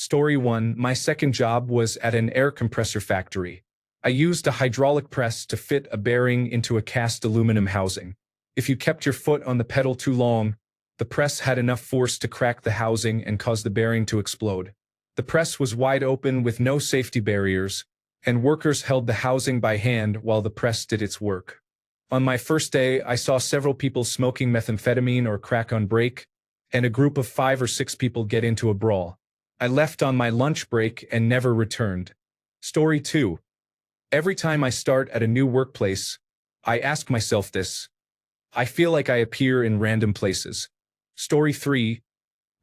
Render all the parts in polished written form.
Story 1. My second job was at an air compressor factory. I used a hydraulic press to fit a bearing into a cast aluminum housing. If you kept your foot on the pedal too long, the press had enough force to crack the housing and cause the bearing to explode. The press was wide open with no safety barriers, and workers held the housing by hand while the press did its work. On my first day, I saw several people smoking methamphetamine or crack on break, and a group of 5 or 6 people get into a brawl. I left on my lunch break and never returned. Story 2. Every time I start at a new workplace, I ask myself this. I feel like I appear in random places. Story 3.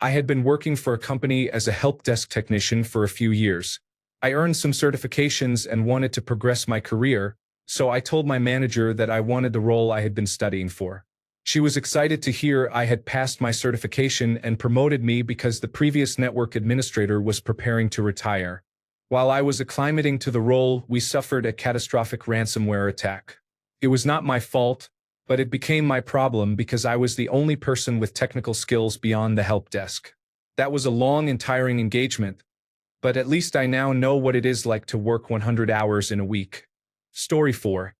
I had been working for a company as a help desk technician for a few years. I earned some certifications and wanted to progress my career, so I told my manager that I wanted the role I had been studying for. She was excited to hear I had passed my certification and promoted me because the previous network administrator was preparing to retire. While I was acclimating to the role, we suffered a catastrophic ransomware attack. It was not my fault, but it became my problem because I was the only person with technical skills beyond the help desk. That was a long and tiring engagement, but at least I now know what it is like to work 100 hours in a week. Story 4.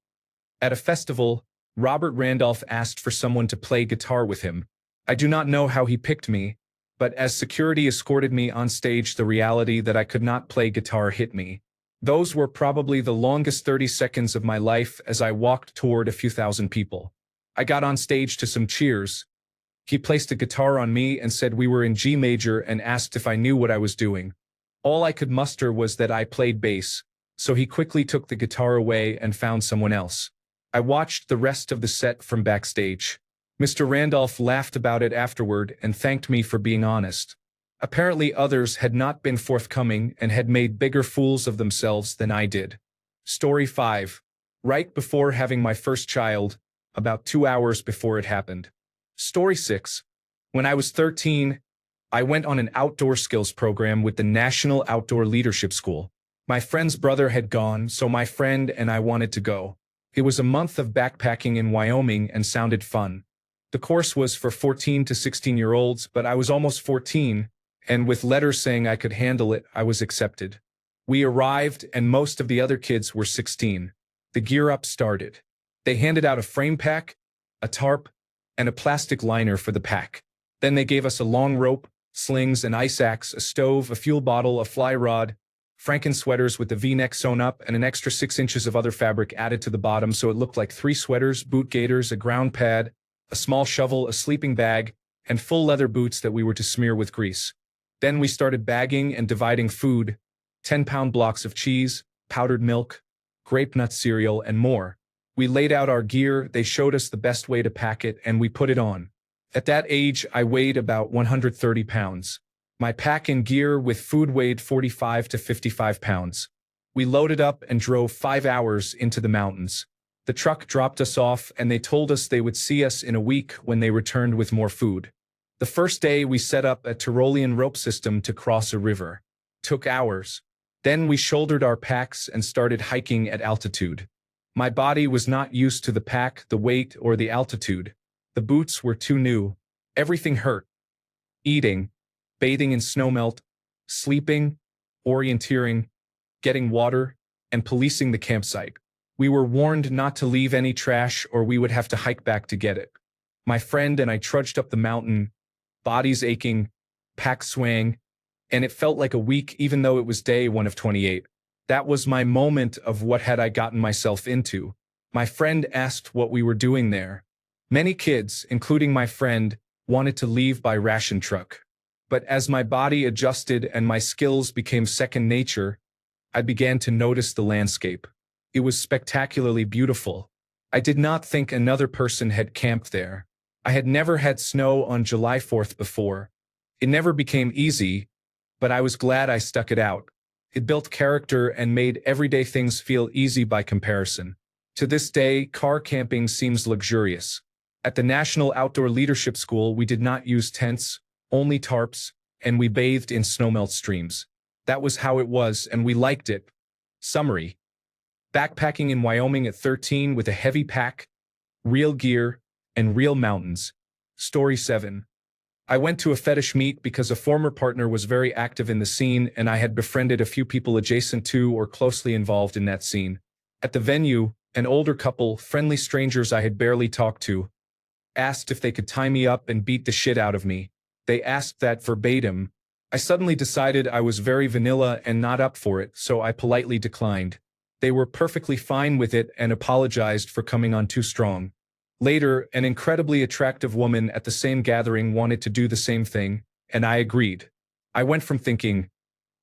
At a festival, Robert Randolph asked for someone to play guitar with him. I do not know how he picked me, but as security escorted me on stage, the reality that I could not play guitar hit me. Those were probably the longest 30 seconds of my life as I walked toward a few thousand people. I got on stage to some cheers. He placed a guitar on me and said we were in G major and asked if I knew what I was doing. All I could muster was that I played bass, so he quickly took the guitar away and found someone else. I watched the rest of the set from backstage. Mr. Randolph laughed about it afterward and thanked me for being honest. Apparently others had not been forthcoming and had made bigger fools of themselves than I did. Story 5. Right before having my first child, about 2 hours before it happened. Story 6. When I was 13, I went on an outdoor skills program with the National Outdoor Leadership School. My friend's brother had gone, so my friend and I wanted to go. It was a month of backpacking in Wyoming and sounded fun. The course was for 14 to 16-year-olds, but I was almost 14, and with letters saying I could handle it, I was accepted. We arrived, and most of the other kids were 16. The gear up started. They handed out a frame pack, a tarp, and a plastic liner for the pack. Then they gave us a long rope, slings, an ice axe, a stove, a fuel bottle, a fly rod, Franken sweaters with the V-neck sewn up, and an extra 6 inches of other fabric added to the bottom so it looked like 3 sweaters, boot gaiters, a ground pad, a small shovel, a sleeping bag, and full leather boots that we were to smear with grease. Then we started bagging and dividing food, 10-pound blocks of cheese, powdered milk, grape nut cereal, and more. We laid out our gear, they showed us the best way to pack it, and we put it on. At that age, I weighed about 130 pounds. My pack and gear with food weighed 45 to 55 pounds. We loaded up and drove 5 hours into the mountains. The truck dropped us off and they told us they would see us in a week when they returned with more food. The first day we set up a Tyrolean rope system to cross a river. Took hours. Then we shouldered our packs and started hiking at altitude. My body was not used to the pack, the weight, or the altitude. The boots were too new. Everything hurt. Eating, bathing in snowmelt, sleeping, orienteering, getting water, and policing the campsite. We were warned not to leave any trash or we would have to hike back to get it. My friend and I trudged up the mountain, bodies aching, pack swaying, and it felt like a week even though it was day 1 of 28. That was my moment of what had I gotten myself into. My friend asked what we were doing there. Many kids, including my friend, wanted to leave by ration truck. But as my body adjusted and my skills became second nature, I began to notice the landscape. It was spectacularly beautiful. I did not think another person had camped there. I had never had snow on July 4th before. It never became easy, but I was glad I stuck it out. It built character and made everyday things feel easy by comparison. To this day, car camping seems luxurious. At the National Outdoor Leadership School, we did not use tents, only tarps, and we bathed in snowmelt streams. That was how it was, and we liked it. Summary. Backpacking in Wyoming at 13 with a heavy pack, real gear, and real mountains. Story 7. I went to a fetish meet because a former partner was very active in the scene and I had befriended a few people adjacent to or closely involved in that scene. At the venue, an older couple, friendly strangers I had barely talked to, asked if they could tie me up and beat the shit out of me. They asked that verbatim. I suddenly decided I was very vanilla and not up for it, so I politely declined. They were perfectly fine with it and apologized for coming on too strong. Later, an incredibly attractive woman at the same gathering wanted to do the same thing, and I agreed. I went from thinking,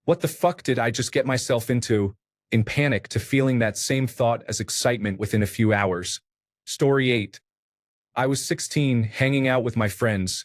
what the fuck did I just get myself into, in panic, to feeling that same thought as excitement within a few hours. Story 8. I was 16, hanging out with my friends,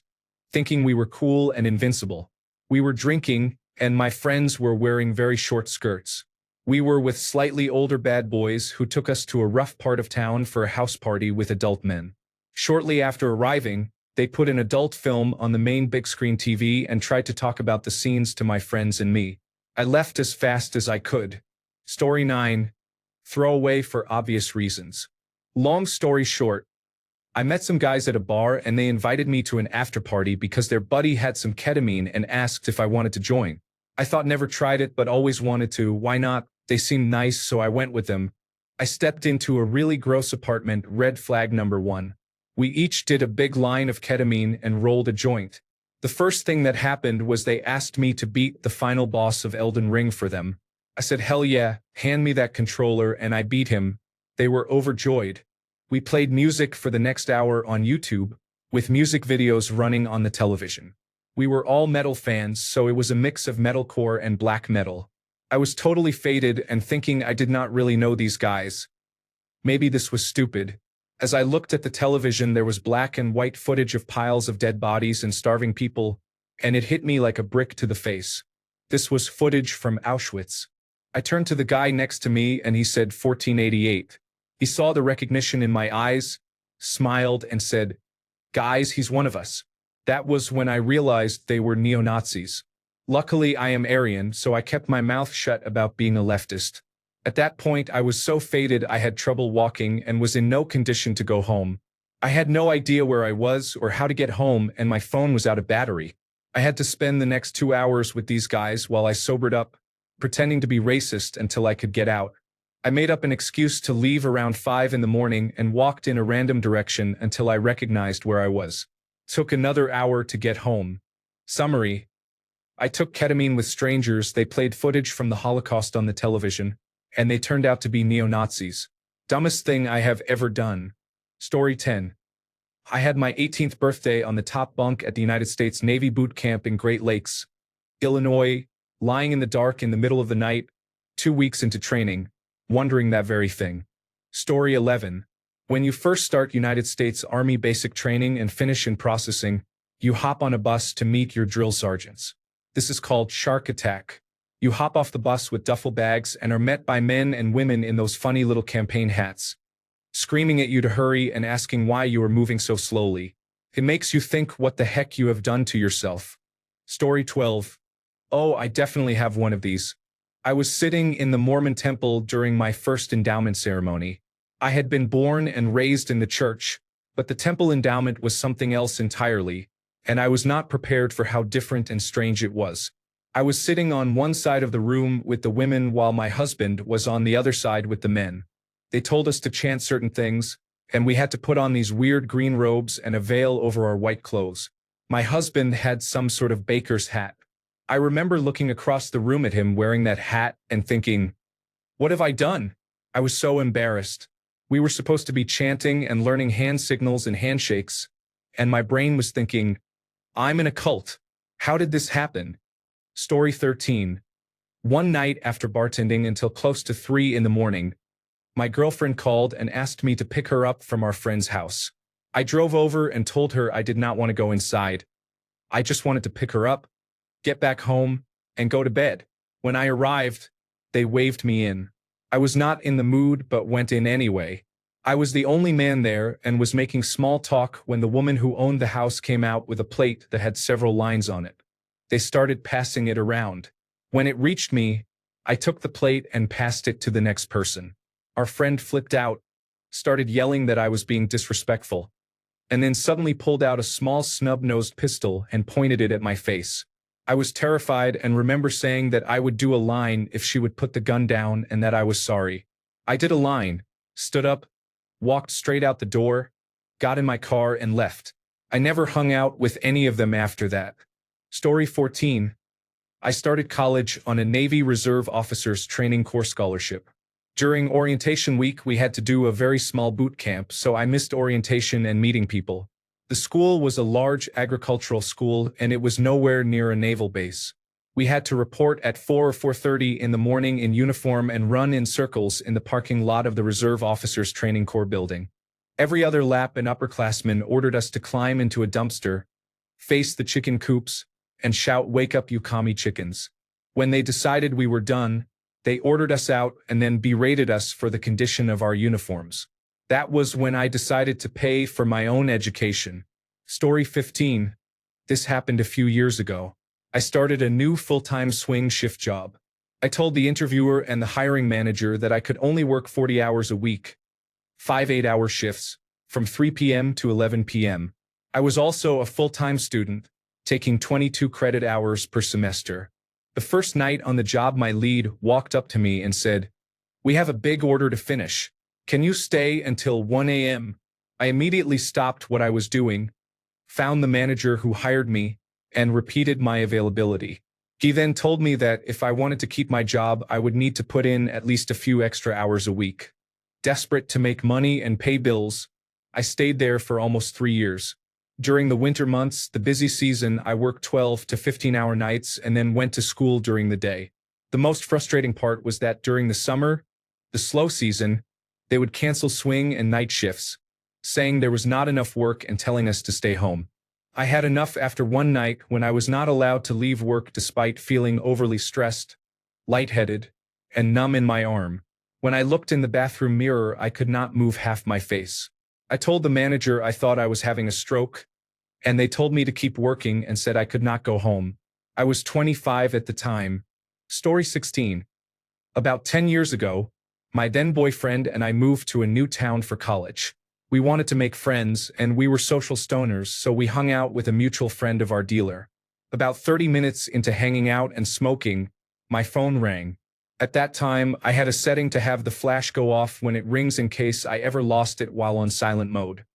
thinking we were cool and invincible. We were drinking, and my friends were wearing very short skirts. We were with slightly older bad boys who took us to a rough part of town for a house party with adult men. Shortly after arriving, they put an adult film on the main big screen TV and tried to talk about the scenes to my friends and me. I left as fast as I could. Story 9. Throwaway for obvious reasons. Long story short, I met some guys at a bar and they invited me to an after party because their buddy had some ketamine and asked if I wanted to join. I thought never tried it but always wanted to, why not? They seemed nice, so I went with them. I stepped into a really gross apartment, red flag number 1. We each did a big line of ketamine and rolled a joint. The first thing that happened was they asked me to beat the final boss of Elden Ring for them. I said, hell yeah, hand me that controller, and I beat him. They were overjoyed. We played music for the next hour on YouTube, with music videos running on the television. We were all metal fans, so it was a mix of metalcore and black metal. I was totally faded and thinking I did not really know these guys. Maybe this was stupid. As I looked at the television, there was black and white footage of piles of dead bodies and starving people, and it hit me like a brick to the face. This was footage from Auschwitz. I turned to the guy next to me and he said 1488. He saw the recognition in my eyes, smiled, and said, guys, he's one of us. That was when I realized they were neo-Nazis. Luckily, I am Aryan, so I kept my mouth shut about being a leftist. At that point, I was so faded I had trouble walking and was in no condition to go home. I had no idea where I was or how to get home, and my phone was out of battery. I had to spend the next 2 hours with these guys while I sobered up, pretending to be racist until I could get out. I made up an excuse to leave around 5 in the morning and walked in a random direction until I recognized where I was. Took another hour to get home. Summary. I took ketamine with strangers, they played footage from the Holocaust on the television, and they turned out to be neo-Nazis. Dumbest thing I have ever done. Story 10. I had my 18th birthday on the top bunk at the United States Navy boot camp in Great Lakes, Illinois, lying in the dark in the middle of the night, 2 weeks into training, wondering that very thing. Story 11. When you first start United States Army basic training and finish in processing, you hop on a bus to meet your drill sergeants. This is called Shark Attack. You hop off the bus with duffel bags and are met by men and women in those funny little campaign hats, screaming at you to hurry and asking why you are moving so slowly. It makes you think what the heck you have done to yourself. Story 12. Oh, I definitely have one of these. I was sitting in the Mormon temple during my first endowment ceremony. I had been born and raised in the church, but the temple endowment was something else entirely, and I was not prepared for how different and strange it was. I was sitting on one side of the room with the women while my husband was on the other side with the men. They told us to chant certain things, and we had to put on these weird green robes and a veil over our white clothes. My husband had some sort of baker's hat. I remember looking across the room at him wearing that hat and thinking, what have I done? I was so embarrassed. We were supposed to be chanting and learning hand signals and handshakes, and my brain was thinking, I'm in a cult. How did this happen? Story 13. One night after bartending until close to 3 in the morning, my girlfriend called and asked me to pick her up from our friend's house. I drove over and told her I did not want to go inside. I just wanted to pick her up, get back home, and go to bed. When I arrived, they waved me in. I was not in the mood but went in anyway. I was the only man there and was making small talk when the woman who owned the house came out with a plate that had several lines on it. They started passing it around. When it reached me, I took the plate and passed it to the next person. Our friend flipped out, started yelling that I was being disrespectful. and then suddenly pulled out a small snub-nosed pistol and pointed it at my face. I was terrified and remember saying that I would do a line if she would put the gun down and that I was sorry. I did a line, stood up, walked straight out the door, got in my car and left. I never hung out with any of them after that. Story 14. I started college on a Navy Reserve Officers Training Corps scholarship. During orientation week, we had to do a very small boot camp, so I missed orientation and meeting people. The school was a large agricultural school, and it was nowhere near a naval base. We had to report at 4 or 4:30 in the morning in uniform and run in circles in the parking lot of the Reserve Officers Training Corps building. Every other lap, an upperclassman ordered us to climb into a dumpster, face the chicken coops, and shout, "Wake up, you commie chickens." When they decided we were done, they ordered us out and then berated us for the condition of our uniforms. That was when I decided to pay for my own education. Story 15. This happened a few years ago. I started a new full-time swing shift job. I told the interviewer and the hiring manager that I could only work 40 hours a week, 5 8-hour shifts, from 3 p.m. to 11 p.m. I was also a full-time student, taking 22 credit hours per semester. The first night on the job, my lead walked up to me and said, "We have a big order to finish. Can you stay until 1 a.m.? I immediately stopped what I was doing, found the manager who hired me, and repeated my availability. He then told me that if I wanted to keep my job, I would need to put in at least a few extra hours a week. Desperate to make money and pay bills, I stayed there for almost 3 years. During the winter months, the busy season, I worked 12 to 15-hour nights and then went to school during the day. The most frustrating part was that during the summer, the slow season, they would cancel swing and night shifts, saying there was not enough work and telling us to stay home. I had enough after one night when I was not allowed to leave work despite feeling overly stressed, lightheaded, and numb in my arm. When I looked in the bathroom mirror, I could not move half my face. I told the manager I thought I was having a stroke, and they told me to keep working and said I could not go home. I was 25 at the time. Story 16. About 10 years ago, my then boyfriend and I moved to a new town for college. We wanted to make friends, and we were social stoners, so we hung out with a mutual friend of our dealer. About 30 minutes into hanging out and smoking, my phone rang. At that time, I had a setting to have the flash go off when it rings in case I ever lost it while on silent mode.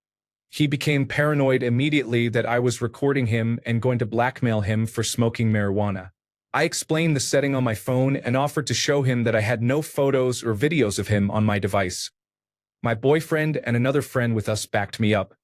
He became paranoid immediately that I was recording him and going to blackmail him for smoking marijuana. I explained the setting on my phone and offered to show him that I had no photos or videos of him on my device. My boyfriend and another friend with us backed me up.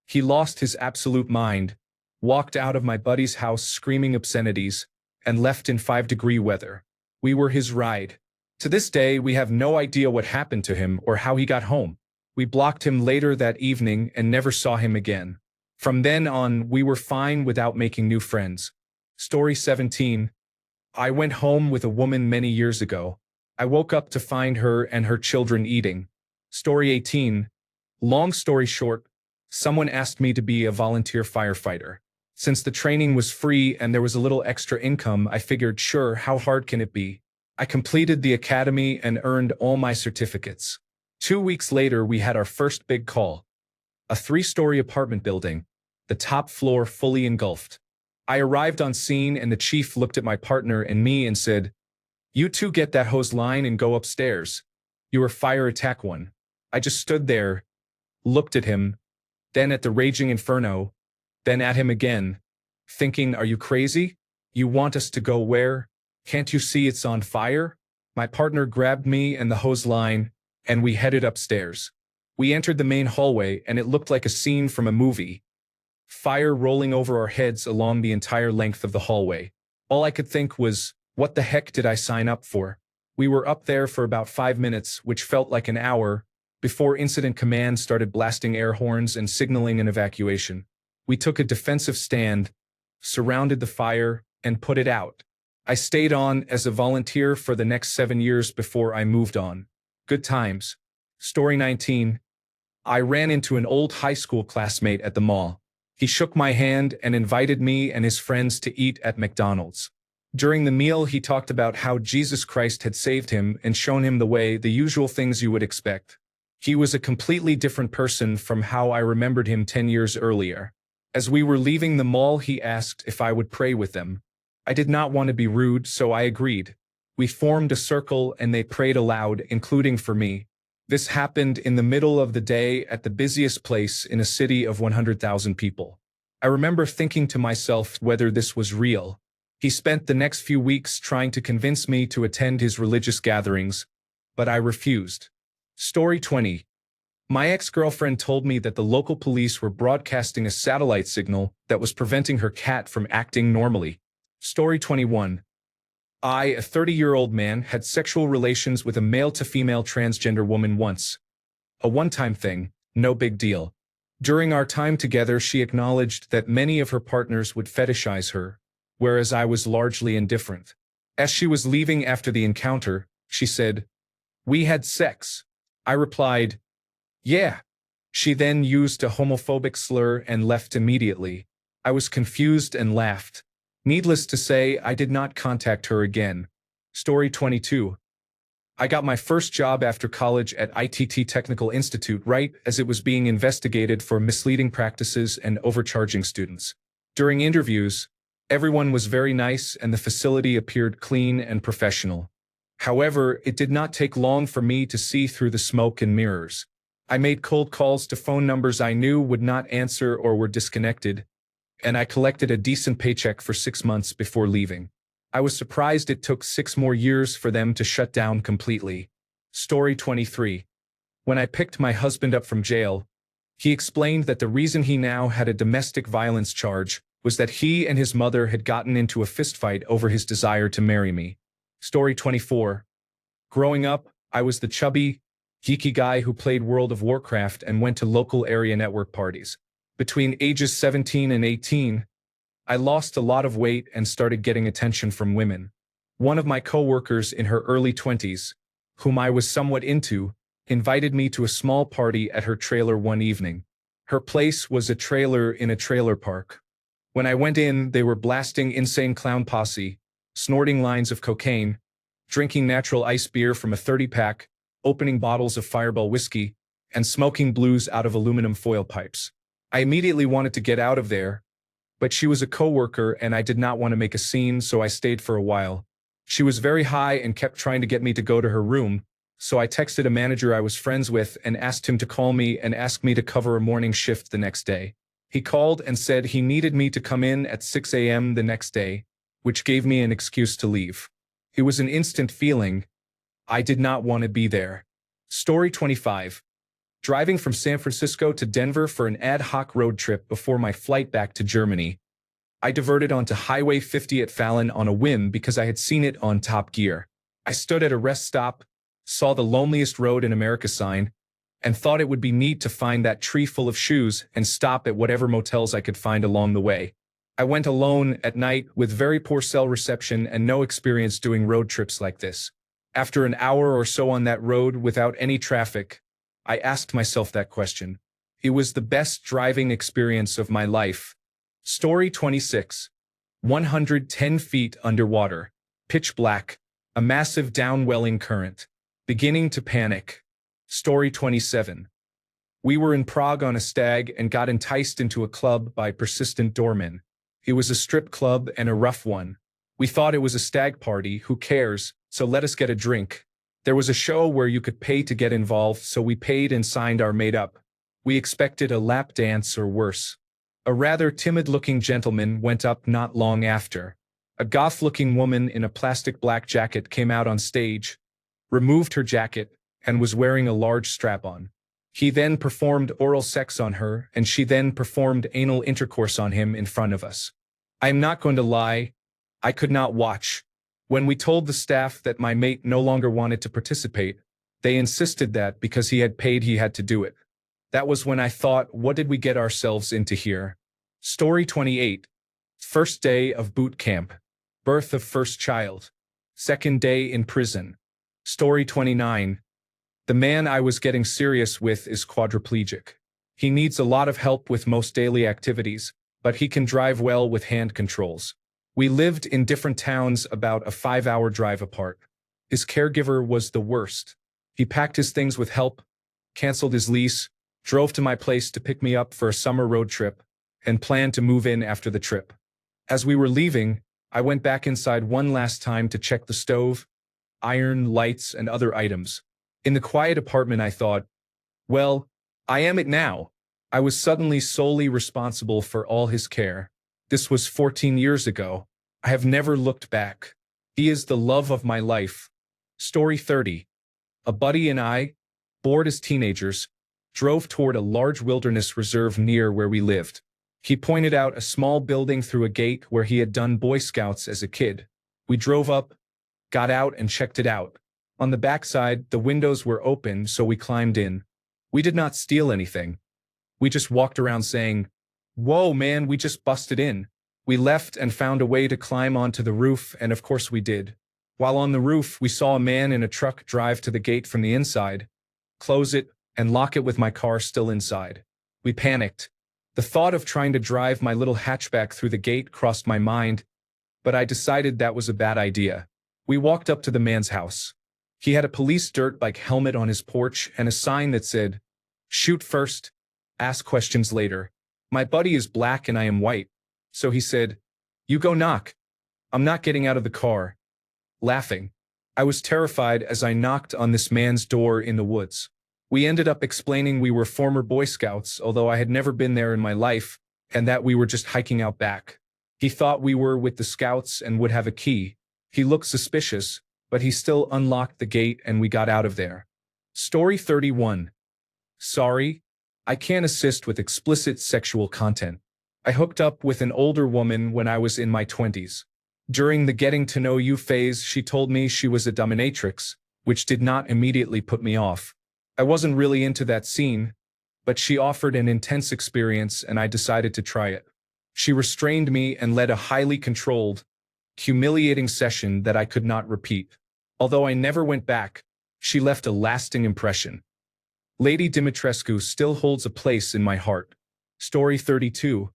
He lost his absolute mind, walked out of my buddy's house screaming obscenities, and left in 5-degree weather. We were his ride. To this day, we have no idea what happened to him or how he got home. We blocked him later that evening and never saw him again. From then on, we were fine without making new friends. Story 17. I went home with a woman many years ago. I woke up to find her and her children eating. Story 18. Long story short, someone asked me to be a volunteer firefighter. Since the training was free and there was a little extra income, I figured, sure, how hard can it be? I completed the academy and earned all my certificates. 2 weeks later, we had our first big call. A 3-story apartment building, the top floor fully engulfed. I arrived on scene and the chief looked at my partner and me and said, "You two get that hose line and go upstairs. You are fire attack 1. I just stood there, looked at him, then at the raging inferno, then at him again, thinking, are you crazy? You want us to go where? Can't you see it's on fire? My partner grabbed me and the hose line, and we headed upstairs. We entered the main hallway, and it looked like a scene from a movie. Fire rolling over our heads along the entire length of the hallway. All I could think was, what the heck did I sign up for? We were up there for about 5 minutes, which felt like an hour, before Incident Command started blasting air horns and signaling an evacuation. We took a defensive stand, surrounded the fire, and put it out. I stayed on as a volunteer for the next 7 years before I moved on. Good times. Story 19. I ran into an old high school classmate at the mall. He shook my hand and invited me and his friends to eat at McDonald's. During the meal, he talked about how Jesus Christ had saved him and shown him the way, the usual things you would expect. He was a completely different person from how I remembered him 10 years earlier. As we were leaving the mall, he asked if I would pray with them. I did not want to be rude, so I agreed. We formed a circle and they prayed aloud, including for me. This happened in the middle of the day at the busiest place in a city of 100,000 people. I remember thinking to myself whether this was real. He spent the next few weeks trying to convince me to attend his religious gatherings, but I refused. Story 20. My ex-girlfriend told me that the local police were broadcasting a satellite signal that was preventing her cat from acting normally. Story 21. I, a 30-year-old man, had sexual relations with a male-to-female transgender woman once. A one-time thing, no big deal. During our time together, she acknowledged that many of her partners would fetishize her, whereas I was largely indifferent. As she was leaving after the encounter, she said, "We had sex." I replied, "Yeah." She then used a homophobic slur and left immediately. I was confused and laughed. Needless to say, I did not contact her again. Story 22. I got my first job after college at ITT Technical Institute right as it was being investigated for misleading practices and overcharging students. During interviews, everyone was very nice and the facility appeared clean and professional. However, it did not take long for me to see through the smoke and mirrors. I made cold calls to phone numbers I knew would not answer or were disconnected, and I collected a decent paycheck for 6 months before leaving. I was surprised it took 6 more years for them to shut down completely. Story 23. When I picked my husband up from jail, he explained that the reason he now had a domestic violence charge was that he and his mother had gotten into a fistfight over his desire to marry me. Story 24. Growing up, I was the chubby, geeky guy who played World of Warcraft and went to local area network parties. Between ages 17 and 18, I lost a lot of weight and started getting attention from women. One of my coworkers in her early 20s, whom I was somewhat into, invited me to a small party at her trailer one evening. Her place was a trailer in a trailer park. When I went in, they were blasting Insane Clown Posse, snorting lines of cocaine, drinking natural ice beer from a 30-pack, opening bottles of Fireball whiskey, and smoking blues out of aluminum foil pipes. I immediately wanted to get out of there, but she was a coworker and I did not want to make a scene, so I stayed for a while. She was very high and kept trying to get me to go to her room, so I texted a manager I was friends with and asked him to call me and ask me to cover a morning shift the next day. He called and said he needed me to come in at 6 a.m. the next day, which gave me an excuse to leave. It was an instant feeling. I did not want to be there. Story 25. Driving from San Francisco to Denver for an ad hoc road trip before my flight back to Germany, I diverted onto Highway 50 at Fallon on a whim because I had seen it on Top Gear. I stood at a rest stop, saw the loneliest road in America sign, and thought it would be neat to find that tree full of shoes and stop at whatever motels I could find along the way. I went alone at night with very poor cell reception and no experience doing road trips like this. After an hour or so on that road without any traffic, I asked myself that question. It was the best driving experience of my life. Story 26. 110 feet underwater. Pitch black. A massive downwelling current. Beginning to panic. Story 27. We were in Prague on a stag and got enticed into a club by persistent doormen. It was a strip club and a rough one. We thought it was a stag party, who cares, so let us get a drink. There was a show where you could pay to get involved, so we paid and signed our made-up. We expected a lap dance or worse. A rather timid-looking gentleman went up not long after. A goth-looking woman in a plastic black jacket came out on stage, removed her jacket, and was wearing a large strap-on. He then performed oral sex on her, and she then performed anal intercourse on him in front of us. I am not going to lie, I could not watch. When we told the staff that my mate no longer wanted to participate, they insisted that because he had paid he had to do it. That was when I thought, what did we get ourselves into here? Story 28. First day of boot camp. Birth of first child. Second day in prison. Story 29. The man I was getting serious with is quadriplegic. He needs a lot of help with most daily activities, but he can drive well with hand controls. We lived in different towns about a 5-hour drive apart. His caregiver was the worst. He packed his things with help, canceled his lease, drove to my place to pick me up for a summer road trip, and planned to move in after the trip. As we were leaving, I went back inside one last time to check the stove, iron, lights, and other items. In the quiet apartment, I thought, well, I am it now. I was suddenly solely responsible for all his care. This was 14 years ago. I have never looked back. He is the love of my life. Story 30. A buddy and I, bored as teenagers, drove toward a large wilderness reserve near where we lived. He pointed out a small building through a gate where he had done Boy Scouts as a kid. We drove up, got out, and checked it out. On the backside, the windows were open, so we climbed in. We did not steal anything. We just walked around saying, "Whoa, man, we just busted in." We left and found a way to climb onto the roof, and of course we did. While on the roof, we saw a man in a truck drive to the gate from the inside, close it, and lock it with my car still inside. We panicked. The thought of trying to drive my little hatchback through the gate crossed my mind, but I decided that was a bad idea. We walked up to the man's house. He had a police dirt bike helmet on his porch and a sign that said, "Shoot first, ask questions later." My buddy is black and I am white, so he said, "You go knock. I'm not getting out of the car." Laughing. I was terrified as I knocked on this man's door in the woods. We ended up explaining we were former Boy Scouts, although I had never been there in my life, and that we were just hiking out back. He thought we were with the Scouts and would have a key. He looked suspicious, but he still unlocked the gate and we got out of there. Story 31. Sorry, I can't assist with explicit sexual content. I hooked up with an older woman when I was in my 20s. During the getting to know you phase, she told me she was a dominatrix, which did not immediately put me off. I wasn't really into that scene, but she offered an intense experience and I decided to try it. She restrained me and led a highly controlled, humiliating session that I could not repeat. Although I never went back, she left a lasting impression. Lady Dimitrescu still holds a place in my heart. Story 32.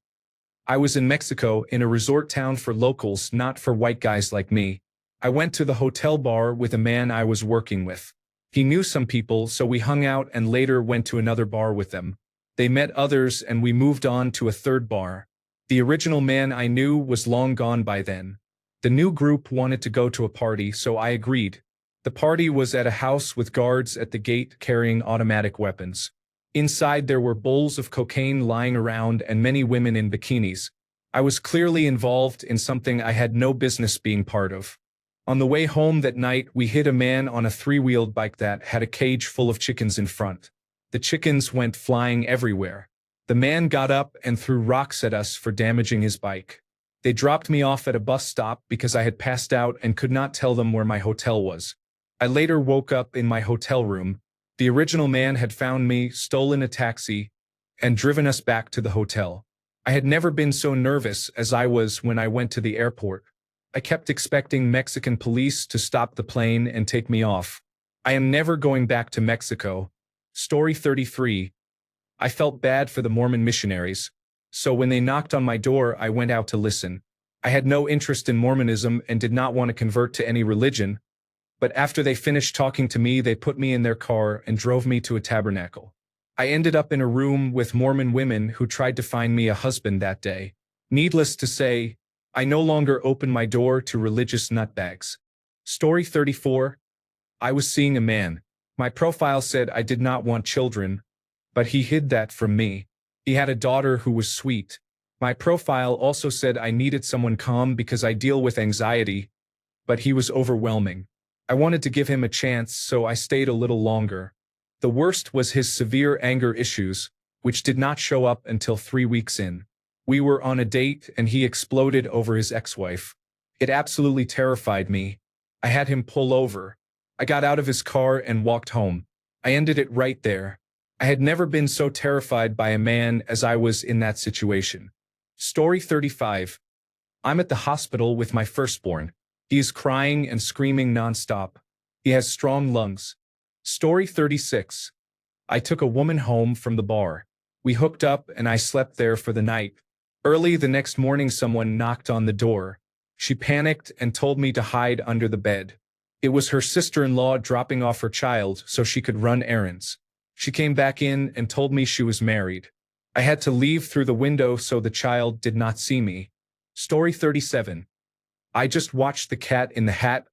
I was in Mexico in a resort town for locals, not for white guys like me. I went to the hotel bar with a man I was working with. He knew some people, so we hung out and later went to another bar with them. They met others and we moved on to a third bar. The original man I knew was long gone by then. The new group wanted to go to a party, so I agreed. The party was at a house with guards at the gate carrying automatic weapons. Inside there were bowls of cocaine lying around and many women in bikinis. I was clearly involved in something I had no business being part of. On the way home that night, we hit a man on a three-wheeled bike that had a cage full of chickens in front. The chickens went flying everywhere. The man got up and threw rocks at us for damaging his bike. They dropped me off at a bus stop because I had passed out and could not tell them where my hotel was. I later woke up in my hotel room. The original man had found me, stolen a taxi, and driven us back to the hotel. I had never been so nervous as I was when I went to the airport. I kept expecting Mexican police to stop the plane and take me off. I am never going back to Mexico. Story 33. I felt bad for the Mormon missionaries, so when they knocked on my door, I went out to listen. I had no interest in Mormonism and did not want to convert to any religion, but after they finished talking to me, they put me in their car and drove me to a tabernacle. I ended up in a room with Mormon women who tried to find me a husband that day. Needless to say, I no longer opened my door to religious nutbags. Story 34. I was seeing a man. My profile said I did not want children, but he hid that from me. He had a daughter who was sweet. My profile also said I needed someone calm because I deal with anxiety, but he was overwhelming. I wanted to give him a chance, so I stayed a little longer. The worst was his severe anger issues, which did not show up until 3 weeks in. We were on a date and he exploded over his ex-wife. It absolutely terrified me. I had him pull over. I got out of his car and walked home. I ended it right there. I had never been so terrified by a man as I was in that situation. Story 35. I'm at the hospital with my firstborn. He is crying and screaming nonstop. He has strong lungs. Story 36. I took a woman home from the bar. We hooked up and I slept there for the night. Early the next morning, someone knocked on the door. She panicked and told me to hide under the bed. It was her sister-in-law dropping off her child so she could run errands. She came back in and told me she was married. I had to leave through the window so the child did not see me. Story 37. I just watched The Cat in the Hat,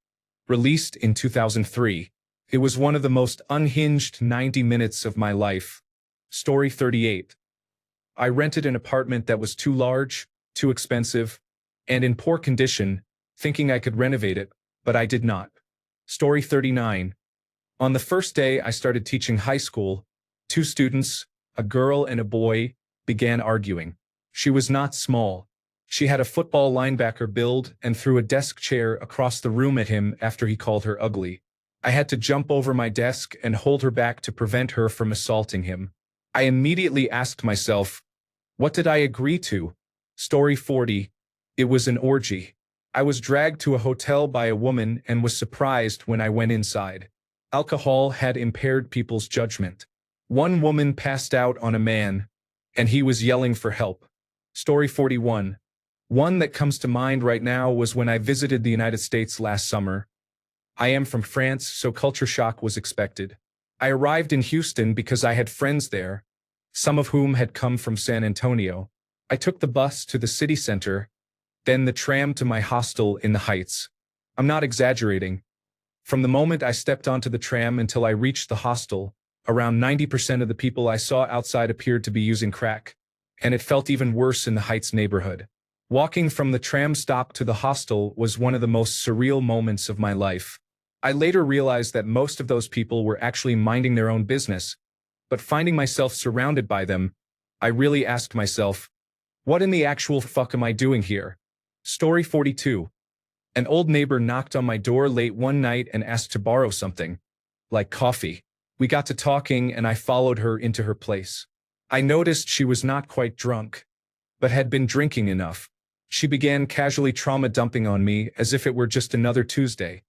released in 2003. It was one of the most unhinged 90 minutes of my life. Story 38. I rented an apartment that was too large, too expensive, and in poor condition, thinking I could renovate it, but I did not. Story 39. On the first day I started teaching high school, two students, a girl and a boy, began arguing. She was not small. She had a football linebacker build and threw a desk chair across the room at him after he called her ugly. I had to jump over my desk and hold her back to prevent her from assaulting him. I immediately asked myself, what did I agree to? Story 40. It was an orgy. I was dragged to a hotel by a woman and was surprised when I went inside. Alcohol had impaired people's judgment. One woman passed out on a man, and he was yelling for help. Story 41. One that comes to mind right now was when I visited the United States last summer. I am from France, so culture shock was expected. I arrived in Houston because I had friends there, some of whom had come from San Antonio. I took the bus to the city center, then the tram to my hostel in the Heights. I'm not exaggerating. From the moment I stepped onto the tram until I reached the hostel, around 90% of the people I saw outside appeared to be using crack, and it felt even worse in the Heights neighborhood. Walking from the tram stop to the hostel was one of the most surreal moments of my life. I later realized that most of those people were actually minding their own business, but finding myself surrounded by them, I really asked myself, what in the actual fuck am I doing here? Story 42. An old neighbor knocked on my door late one night and asked to borrow something, like coffee. We got to talking and I followed her into her place. I noticed she was not quite drunk, but had been drinking enough. She began casually trauma dumping on me as if it were just another Tuesday,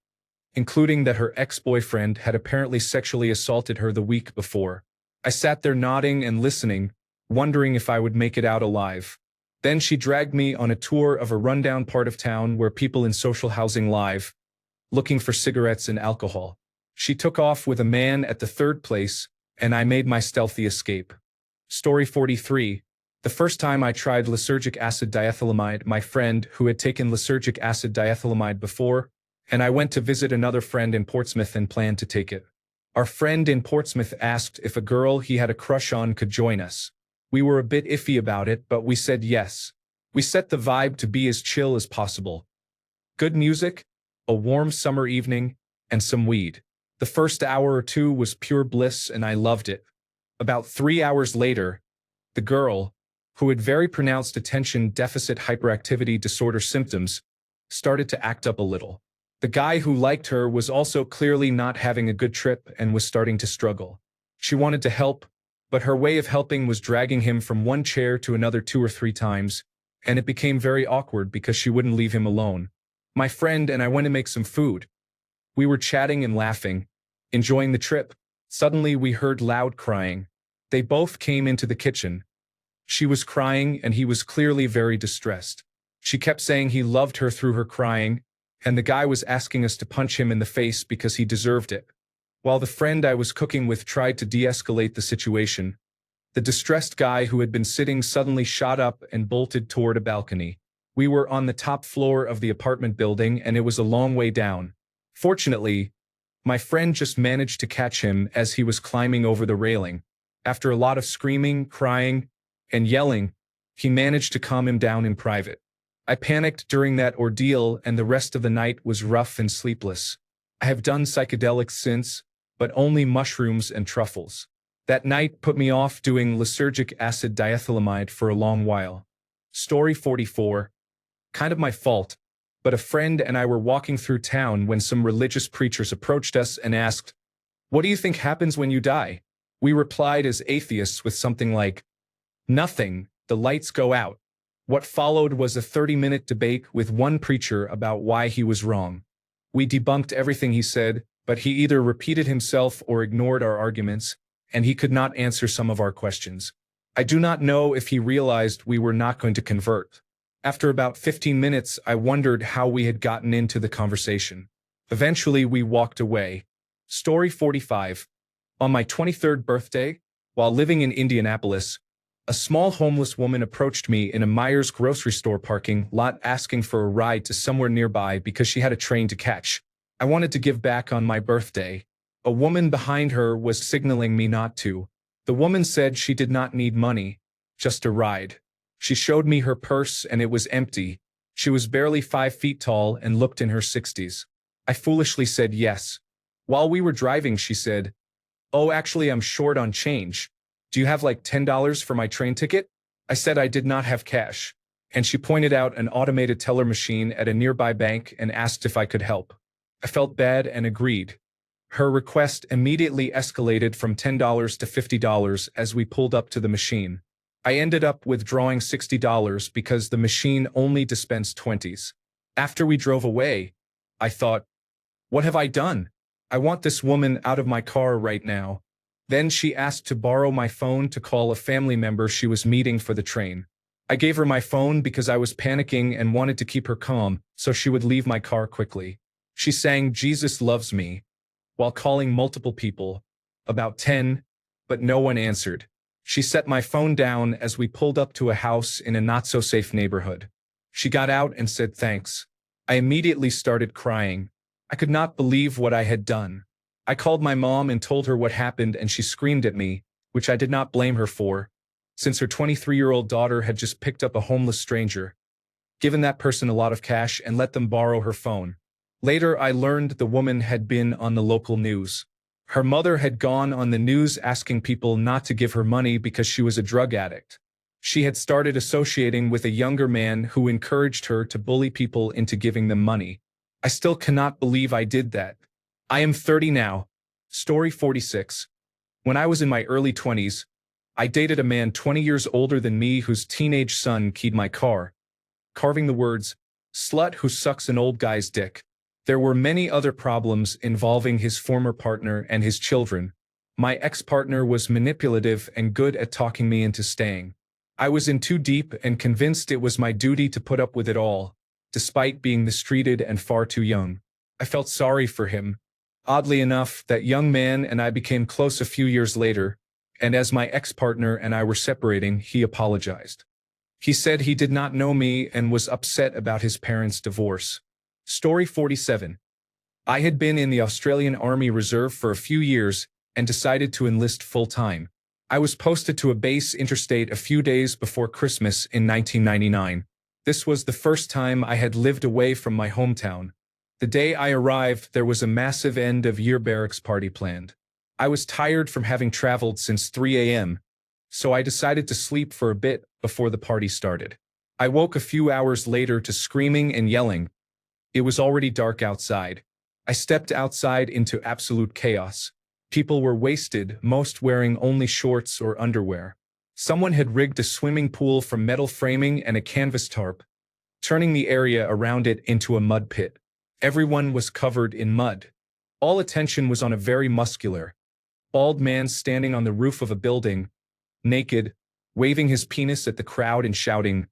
including that her ex-boyfriend had apparently sexually assaulted her the week before. I sat there nodding and listening, wondering if I would make it out alive. Then she dragged me on a tour of a rundown part of town where people in social housing live, looking for cigarettes and alcohol. She took off with a man at the third place, and I made my stealthy escape. Story 43. The first time I tried lysergic acid diethylamide, my friend who had taken lysergic acid diethylamide before, and I went to visit another friend in Portsmouth and planned to take it. Our friend in Portsmouth asked if a girl he had a crush on could join us. We were a bit iffy about it, but we said yes. We set the vibe to be as chill as possible. Good music, a warm summer evening, and some weed. The first hour or two was pure bliss and I loved it. About 3 hours later, the girl, who had very pronounced attention deficit hyperactivity disorder symptoms, started to act up a little. The guy who liked her was also clearly not having a good trip and was starting to struggle. She wanted to help, but her way of helping was dragging him from one chair to another 2 or 3 times, and it became very awkward because she wouldn't leave him alone. My friend and I went to make some food. We were chatting and laughing, enjoying the trip. Suddenly we heard loud crying. They both came into the kitchen. She was crying and he was clearly very distressed. She kept saying he loved her through her crying, and the guy was asking us to punch him in the face because he deserved it. While the friend I was cooking with tried to de-escalate the situation, the distressed guy who had been sitting suddenly shot up and bolted toward a balcony. We were on the top floor of the apartment building and it was a long way down. Fortunately, my friend just managed to catch him as he was climbing over the railing. After a lot of screaming, crying, and yelling, he managed to calm him down in private. I panicked during that ordeal and the rest of the night was rough and sleepless. I have done psychedelics since, but only mushrooms and truffles. That night put me off doing lysergic acid diethylamide for a long while. Story 44. Kind of my fault, but a friend and I were walking through town when some religious preachers approached us and asked, "What do you think happens when you die?" We replied as atheists with something like, "Nothing, the lights go out." What followed was a 30-minute debate with one preacher about why he was wrong. We debunked everything he said, but he either repeated himself or ignored our arguments, and he could not answer some of our questions. I do not know if he realized we were not going to convert. After about 15 minutes, I wondered how we had gotten into the conversation. Eventually, we walked away. Story 45. On my 23rd birthday, while living in Indianapolis, a small homeless woman approached me in a Myers grocery store parking lot asking for a ride to somewhere nearby because she had a train to catch. I wanted to give back on my birthday. A woman behind her was signaling me not to. The woman said she did not need money, just a ride. She showed me her purse and it was empty. She was barely 5 feet tall and looked in her 60s. I foolishly said yes. While we were driving, she said, "Oh, actually, I'm short on change. Do you have like $10 for my train ticket?" I said I did not have cash, and she pointed out an automated teller machine at a nearby bank and asked if I could help. I felt bad and agreed. Her request immediately escalated from $10 to $50 as we pulled up to the machine. I ended up withdrawing $60 because the machine only dispensed 20s. After we drove away, I thought, what have I done? I want this woman out of my car right now. Then she asked to borrow my phone to call a family member she was meeting for the train. I gave her my phone because I was panicking and wanted to keep her calm so she would leave my car quickly. She sang "Jesus Loves Me" while calling multiple people, about 10, but no one answered. She set my phone down as we pulled up to a house in a not-so-safe neighborhood. She got out and said thanks. I immediately started crying. I could not believe what I had done. I called my mom and told her what happened and she screamed at me, which I did not blame her for, since her 23-year-old daughter had just picked up a homeless stranger, given that person a lot of cash and let them borrow her phone. Later, I learned the woman had been on the local news. Her mother had gone on the news asking people not to give her money because she was a drug addict. She had started associating with a younger man who encouraged her to bully people into giving them money. I still cannot believe I did that. I am 30 now. Story 46. When I was in my early 20s, I dated a man 20 years older than me whose teenage son keyed my car, carving the words, "Slut who sucks an old guy's dick." There were many other problems involving his former partner and his children. My ex-partner was manipulative and good at talking me into staying. I was in too deep and convinced it was my duty to put up with it all, despite being mistreated and far too young. I felt sorry for him. Oddly enough, that young man and I became close a few years later, and as my ex-partner and I were separating, he apologized. He said he did not know me and was upset about his parents' divorce. Story 47. I had been in the Australian Army Reserve for a few years and decided to enlist full-time. I was posted to a base interstate a few days before Christmas in 1999. This was the first time I had lived away from my hometown. The day I arrived, there was a massive end-of-year barracks party planned. I was tired from having traveled since 3 a.m., so I decided to sleep for a bit before the party started. I woke a few hours later to screaming and yelling. It was already dark outside. I stepped outside into absolute chaos. People were wasted, most wearing only shorts or underwear. Someone had rigged a swimming pool from metal framing and a canvas tarp, turning the area around it into a mud pit. Everyone was covered in mud. All attention was on a very muscular, bald man standing on the roof of a building, naked, waving his penis at the crowd and shouting,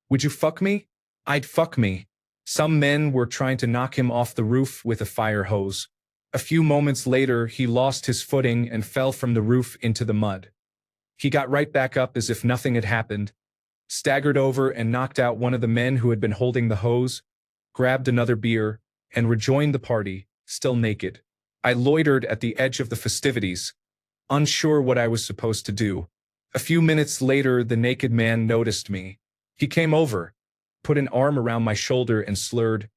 "Would you fuck me? I'd fuck me." Some men were trying to knock him off the roof with a fire hose. A few moments later, he lost his footing and fell from the roof into the mud. He got right back up as if nothing had happened, staggered over and knocked out one of the men who had been holding the hose, grabbed another beer, and rejoined the party, still naked. I loitered at the edge of the festivities, unsure what I was supposed to do. A few minutes later, the naked man noticed me. He came over, put an arm around my shoulder and slurred,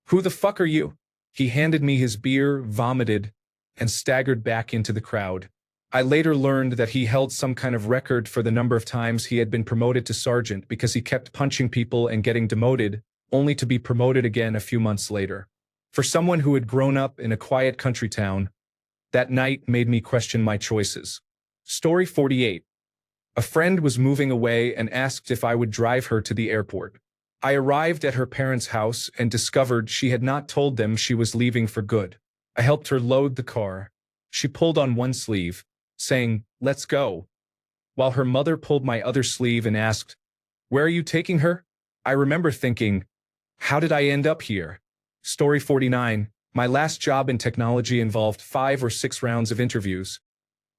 "Who the fuck are you?" He handed me his beer, vomited, and staggered back into the crowd. I later learned that he held some kind of record for the number of times he had been promoted to sergeant because he kept punching people and getting demoted, only to be promoted again a few months later. For someone who had grown up in a quiet country town, that night made me question my choices. Story 48. A friend was moving away and asked if I would drive her to the airport. I arrived at her parents' house and discovered she had not told them she was leaving for good. I helped her load the car. She pulled on one sleeve, saying, "Let's go," while her mother pulled my other sleeve and asked, "Where are you taking her?" I remember thinking, how did I end up here? Story 49. My last job in technology involved 5 or 6 rounds of interviews.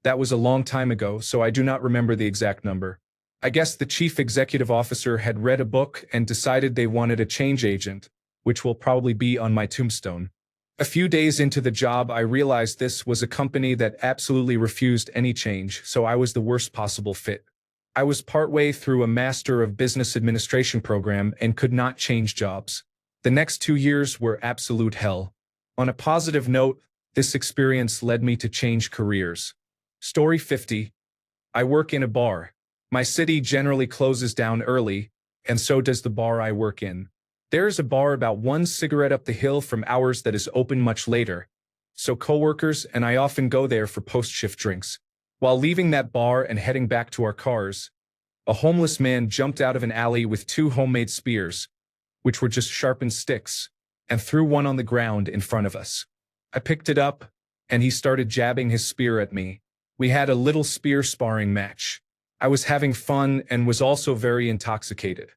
That was a long time ago, so I do not remember the exact number. I guess the chief executive officer had read a book and decided they wanted a change agent, which will probably be on my tombstone. A few days into the job, I realized this was a company that absolutely refused any change, so I was the worst possible fit. I was partway through a Master of Business Administration program and could not change jobs. The next 2 years were absolute hell. On a positive note, this experience led me to change careers. Story 50. I work in a bar. My city generally closes down early, and so does the bar I work in. There is a bar about 1 cigarette up the hill from ours that is open much later, so coworkers and I often go there for post-shift drinks. While leaving that bar and heading back to our cars, a homeless man jumped out of an alley with 2 homemade spears, which were just sharpened sticks, and threw one on the ground in front of us. I picked it up, and he started jabbing his spear at me. We had a little spear sparring match. I was having fun and was also very intoxicated.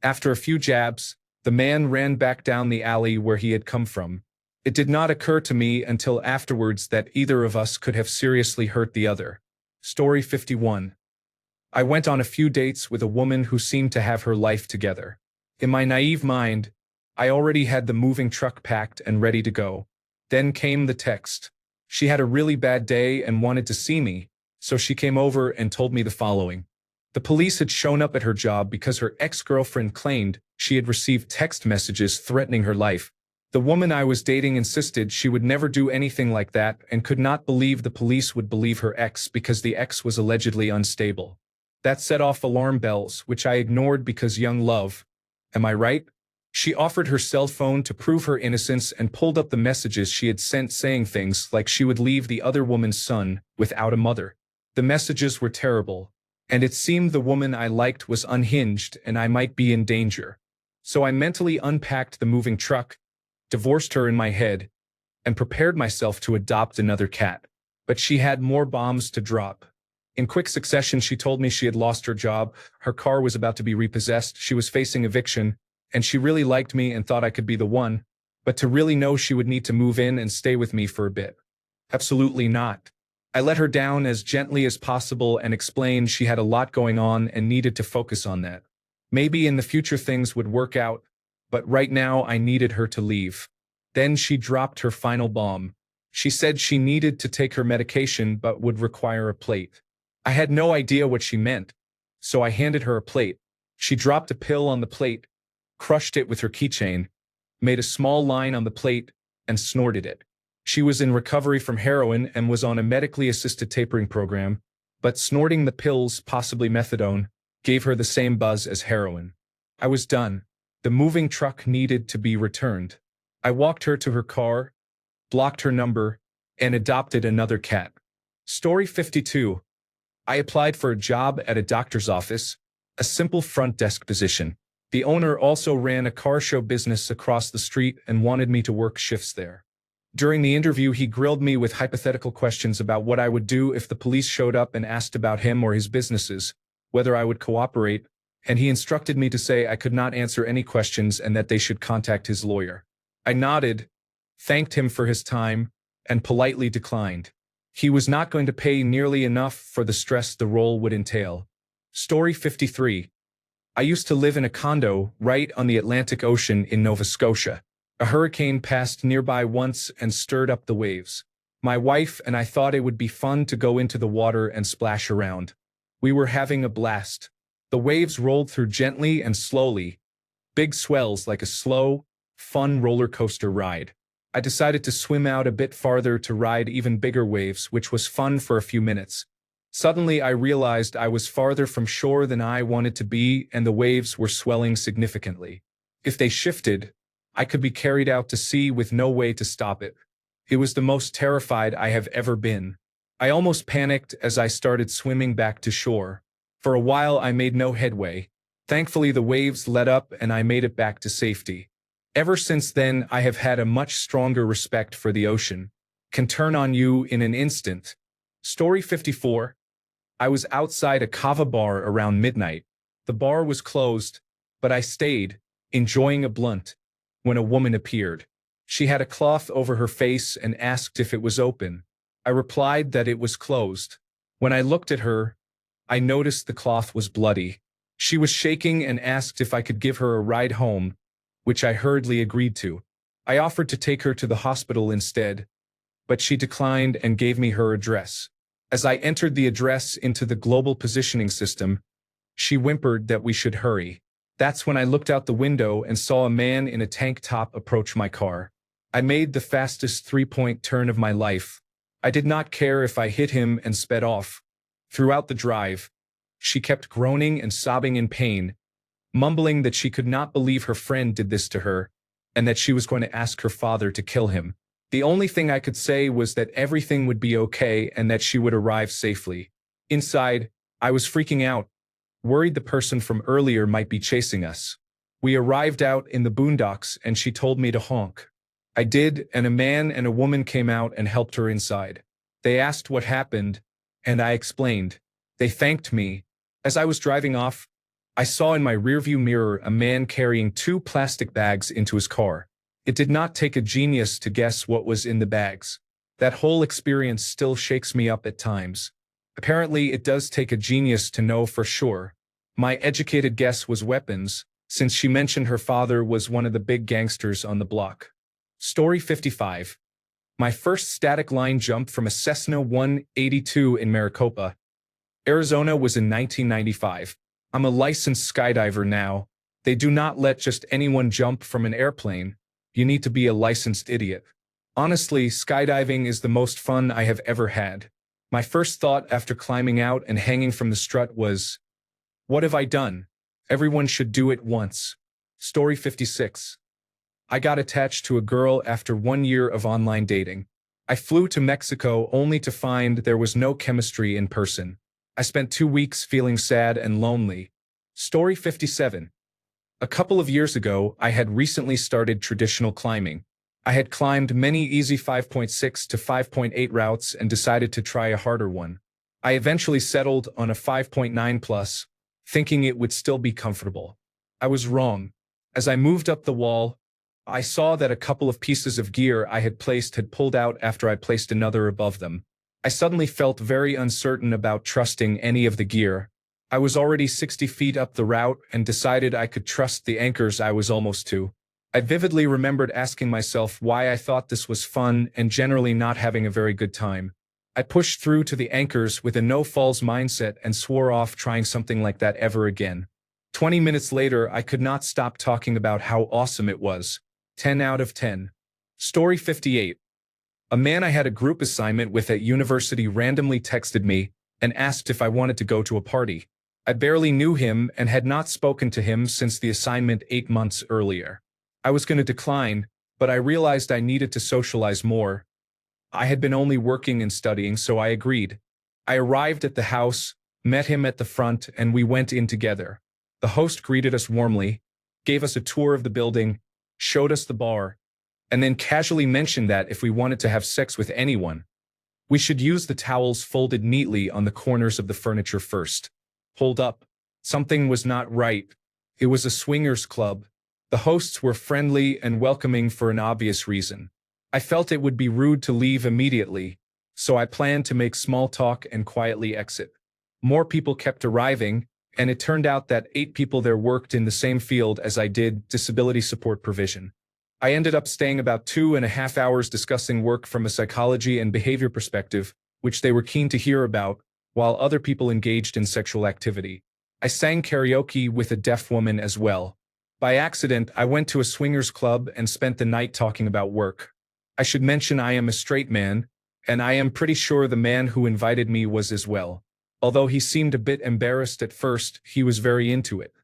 After a few jabs, the man ran back down the alley where he had come from. It did not occur to me until afterwards that either of us could have seriously hurt the other. Story 51. I went on a few dates with a woman who seemed to have her life together. In my naive mind, I already had the moving truck packed and ready to go. Then came the text. She had a really bad day and wanted to see me, so she came over and told me the following. The police had shown up at her job because her ex-girlfriend claimed she had received text messages threatening her life. The woman I was dating insisted she would never do anything like that and could not believe the police would believe her ex because the ex was allegedly unstable. That set off alarm bells, which I ignored because young love. Am I right? She offered her cell phone to prove her innocence and pulled up the messages she had sent saying things like she would leave the other woman's son without a mother. The messages were terrible, and it seemed the woman I liked was unhinged and I might be in danger. So I mentally unpacked the moving truck, divorced her in my head, and prepared myself to adopt another cat. But she had more bombs to drop. In quick succession, she told me she had lost her job, her car was about to be repossessed, she was facing eviction, and she really liked me and thought I could be the one, but to really know she would need to move in and stay with me for a bit. Absolutely not. I let her down as gently as possible and explained she had a lot going on and needed to focus on that. Maybe in the future things would work out, but right now I needed her to leave. Then she dropped her final bomb. She said she needed to take her medication but would require a plate. I had no idea what she meant, so I handed her a plate. She dropped a pill on the plate, crushed it with her keychain, made a small line on the plate, and snorted it. She was in recovery from heroin and was on a medically assisted tapering program, but snorting the pills, possibly methadone, gave her the same buzz as heroin. I was done. The moving truck needed to be returned. I walked her to her car, blocked her number, and adopted another cat. Story 52. I applied for a job at a doctor's office, a simple front desk position. The owner also ran a car show business across the street and wanted me to work shifts there. During the interview, he grilled me with hypothetical questions about what I would do if the police showed up and asked about him or his businesses, whether I would cooperate, and he instructed me to say I could not answer any questions and that they should contact his lawyer. I nodded, thanked him for his time, and politely declined. He was not going to pay nearly enough for the stress the role would entail. Story 53. I used to live in a condo right on the Atlantic Ocean in Nova Scotia. A hurricane passed nearby once and stirred up the waves. My wife and I thought it would be fun to go into the water and splash around. We were having a blast. The waves rolled through gently and slowly, big swells like a slow, fun roller coaster ride. I decided to swim out a bit farther to ride even bigger waves, which was fun for a few minutes. Suddenly, I realized I was farther from shore than I wanted to be, and the waves were swelling significantly. If they shifted, I could be carried out to sea with no way to stop it. It was the most terrified I have ever been. I almost panicked as I started swimming back to shore. For a while, I made no headway. Thankfully, the waves let up and I made it back to safety. Ever since then, I have had a much stronger respect for the ocean. Can turn on you in an instant. Story 54. I was outside a kava bar around midnight. The bar was closed, but I stayed, enjoying a blunt, when a woman appeared. She had a cloth over her face and asked if it was open. I replied that it was closed. When I looked at her, I noticed the cloth was bloody. She was shaking and asked if I could give her a ride home, which I hurriedly agreed to. I offered to take her to the hospital instead, but she declined and gave me her address. As I entered the address into the global positioning system, she whimpered that we should hurry. That's when I looked out the window and saw a man in a tank top approach my car. I made the fastest three-point turn of my life. I did not care if I hit him and sped off. Throughout the drive, she kept groaning and sobbing in pain, mumbling that she could not believe her friend did this to her, and that she was going to ask her father to kill him. The only thing I could say was that everything would be okay and that she would arrive safely. Inside, I was freaking out, worried the person from earlier might be chasing us. We arrived out in the boondocks and she told me to honk. I did, and a man and a woman came out and helped her inside. They asked what happened, and I explained. They thanked me. As I was driving off, I saw in my rearview mirror a man carrying 2 plastic bags into his car. It did not take a genius to guess what was in the bags. That whole experience still shakes me up at times. Apparently, it does take a genius to know for sure. My educated guess was weapons, since she mentioned her father was one of the big gangsters on the block. Story 55. My first static line jump from a Cessna 182 in Maricopa, Arizona was in 1995. I'm a licensed skydiver now. They do not let just anyone jump from an airplane. You need to be a licensed idiot. Honestly, skydiving is the most fun I have ever had. My first thought after climbing out and hanging from the strut was, what have I done? Everyone should do it once. Story 56. I got attached to a girl after 1 year of online dating. I flew to Mexico only to find there was no chemistry in person. I spent 2 weeks feeling sad and lonely. Story 57. A couple of years ago, I had recently started traditional climbing. I had climbed many easy 5.6 to 5.8 routes and decided to try a harder one. I eventually settled on a 5.9 plus, thinking it would still be comfortable. I was wrong. As I moved up the wall, I saw that a couple of pieces of gear I had placed had pulled out after I placed another above them. I suddenly felt very uncertain about trusting any of the gear. I was already 60 feet up the route and decided I could trust the anchors I was almost to. I vividly remembered asking myself why I thought this was fun and generally not having a very good time. I pushed through to the anchors with a no-falls mindset and swore off trying something like that ever again. 20 minutes later, I could not stop talking about how awesome it was. 10 out of 10. Story 58. A man I had a group assignment with at university randomly texted me and asked if I wanted to go to a party. I barely knew him and had not spoken to him since the assignment 8 months earlier. I was going to decline, but I realized I needed to socialize more. I had been only working and studying, so I agreed. I arrived at the house, met him at the front, and we went in together. The host greeted us warmly, gave us a tour of the building, showed us the bar, and then casually mentioned that if we wanted to have sex with anyone, we should use the towels folded neatly on the corners of the furniture first. Hold up. Something was not right. It was a swingers club. The hosts were friendly and welcoming for an obvious reason. I felt it would be rude to leave immediately, so I planned to make small talk and quietly exit. More people kept arriving, and it turned out that 8 people there worked in the same field as I did, disability support provision. I ended up staying about 2.5 hours discussing work from a psychology and behavior perspective, which they were keen to hear about, while other people engaged in sexual activity. I sang karaoke with a deaf woman as well. By accident, I went to a swingers club and spent the night talking about work. I should mention I am a straight man, and I am pretty sure the man who invited me was as well. Although he seemed a bit embarrassed at first, he was very into it.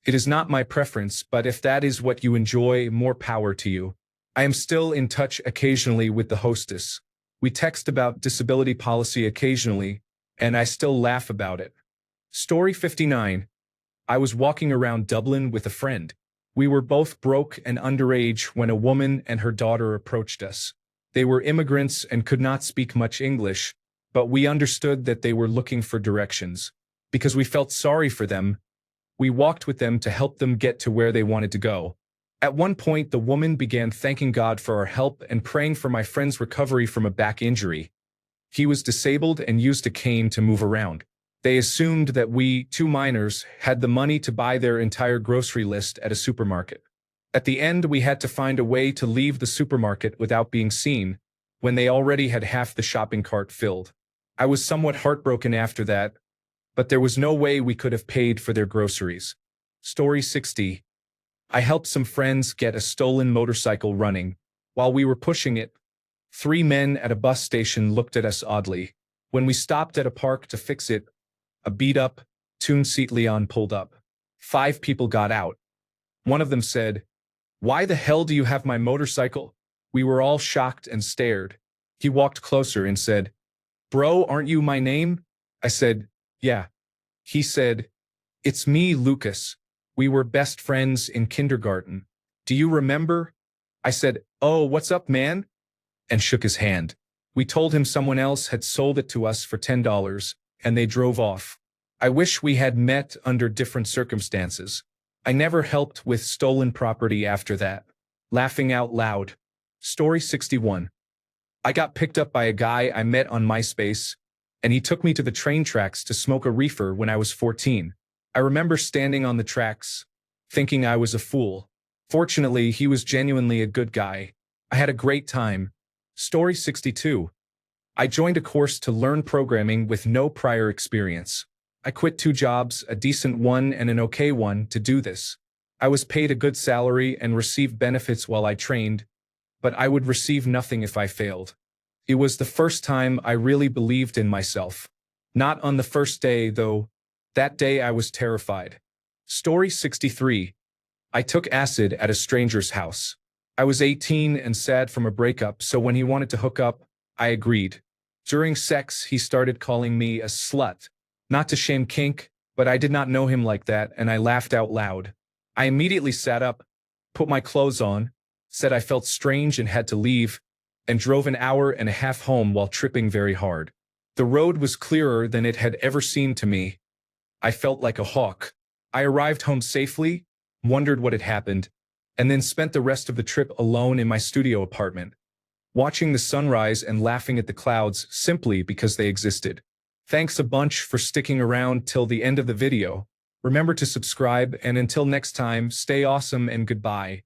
It is not my preference, but if that is what you enjoy, more power to you. I am still in touch occasionally with the hostess. We text about disability policy occasionally, and I still laugh about it. Story 59. I was walking around Dublin with a friend. We were both broke and underage when a woman and her daughter approached us. They were immigrants and could not speak much English, but we understood that they were looking for directions. Because we felt sorry for them, we walked with them to help them get to where they wanted to go. At one point, the woman began thanking God for our help and praying for my friend's recovery from a back injury. He was disabled and used a cane to move around. They assumed that we, two minors, had the money to buy their entire grocery list at a supermarket. At the end, we had to find a way to leave the supermarket without being seen, when they already had half the shopping cart filled. I was somewhat heartbroken after that, but there was no way we could have paid for their groceries. Story 60. I helped some friends get a stolen motorcycle running. While we were pushing it, 3 men at a bus station looked at us oddly. When we stopped at a park to fix it, a beat-up, tuned-seat Leon pulled up. 5 people got out. One of them said, "Why the hell do you have my motorcycle?" We were all shocked and stared. He walked closer and said, "Bro, aren't you my name?" I said, "Yeah." He said, "It's me, Lucas. We were best friends in kindergarten. Do you remember?" I said, "Oh, what's up, man?" and shook his hand. We told him someone else had sold it to us for $10, and they drove off. I wish we had met under different circumstances. I never helped with stolen property after that. Laughing out loud. Story 61. I got picked up by a guy I met on MySpace, and he took me to the train tracks to smoke a reefer when I was 14. I remember standing on the tracks, thinking I was a fool. Fortunately, he was genuinely a good guy. I had a great time. Story 62. I joined a course to learn programming with no prior experience. I quit 2 jobs, a decent one and an okay one, to do this. I was paid a good salary and received benefits while I trained, but I would receive nothing if I failed. It was the first time I really believed in myself. Not on the first day, though. That day I was terrified. Story 63. I took acid at a stranger's house. I was 18 and sad from a breakup, so when he wanted to hook up, I agreed. During sex, he started calling me a slut. Not to shame kink, but I did not know him like that, and I laughed out loud. I immediately sat up, put my clothes on, said I felt strange and had to leave, and drove an hour and a half home while tripping very hard. The road was clearer than it had ever seemed to me. I felt like a hawk. I arrived home safely, wondered what had happened, and then spent the rest of the trip alone in my studio apartment, watching the sunrise and laughing at the clouds simply because they existed. Thanks a bunch for sticking around till the end of the video. Remember to subscribe, and until next time, stay awesome and goodbye.